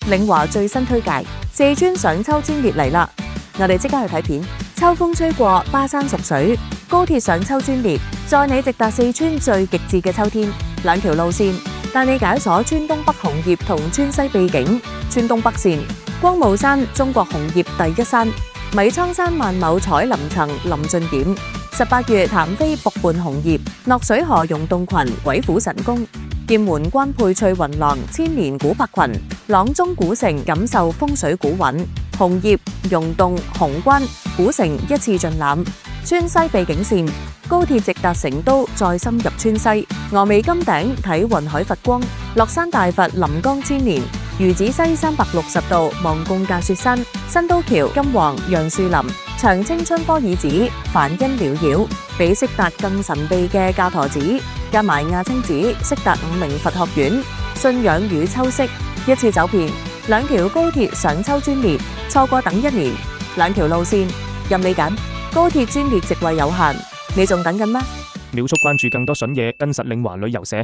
領華最新推介，四川上秋專列嚟啦！我哋即刻去睇片。秋風吹過，巴山蜀水，高鐵上秋專列，載你直達四川最極致嘅秋天。兩條路線帶你解鎖川東北紅葉同川西秘境。川東北線，光霧山中國紅葉第一山，米倉山萬畝彩林層臨盡點。18月潭飛瀑伴紅葉，落水河溶洞群鬼斧神工。劍門關配翠雲廊千年古柏群，阆中古城感受風水古韻。紅葉、溶洞、紅關、古城一次盡覽。川西秘境線，高鐵直達成都，再深入川西。峨眉金頂睇雲海佛光，樂山大佛臨江千年。魚子西360度望貢架雪山，新都橋金黃楊樹林，長青春科爾寺梵音繚繞，比色達更神秘嘅伽陀寺，加埋亞青寺色達五明佛學院，信仰與秋色，一次走遍兩條高鐵上秋專列，錯過等1年。兩條路線任你揀，高鐵專列席位有限，你仲等緊咩？秒速關注更多筍嘢，跟實領華旅遊社。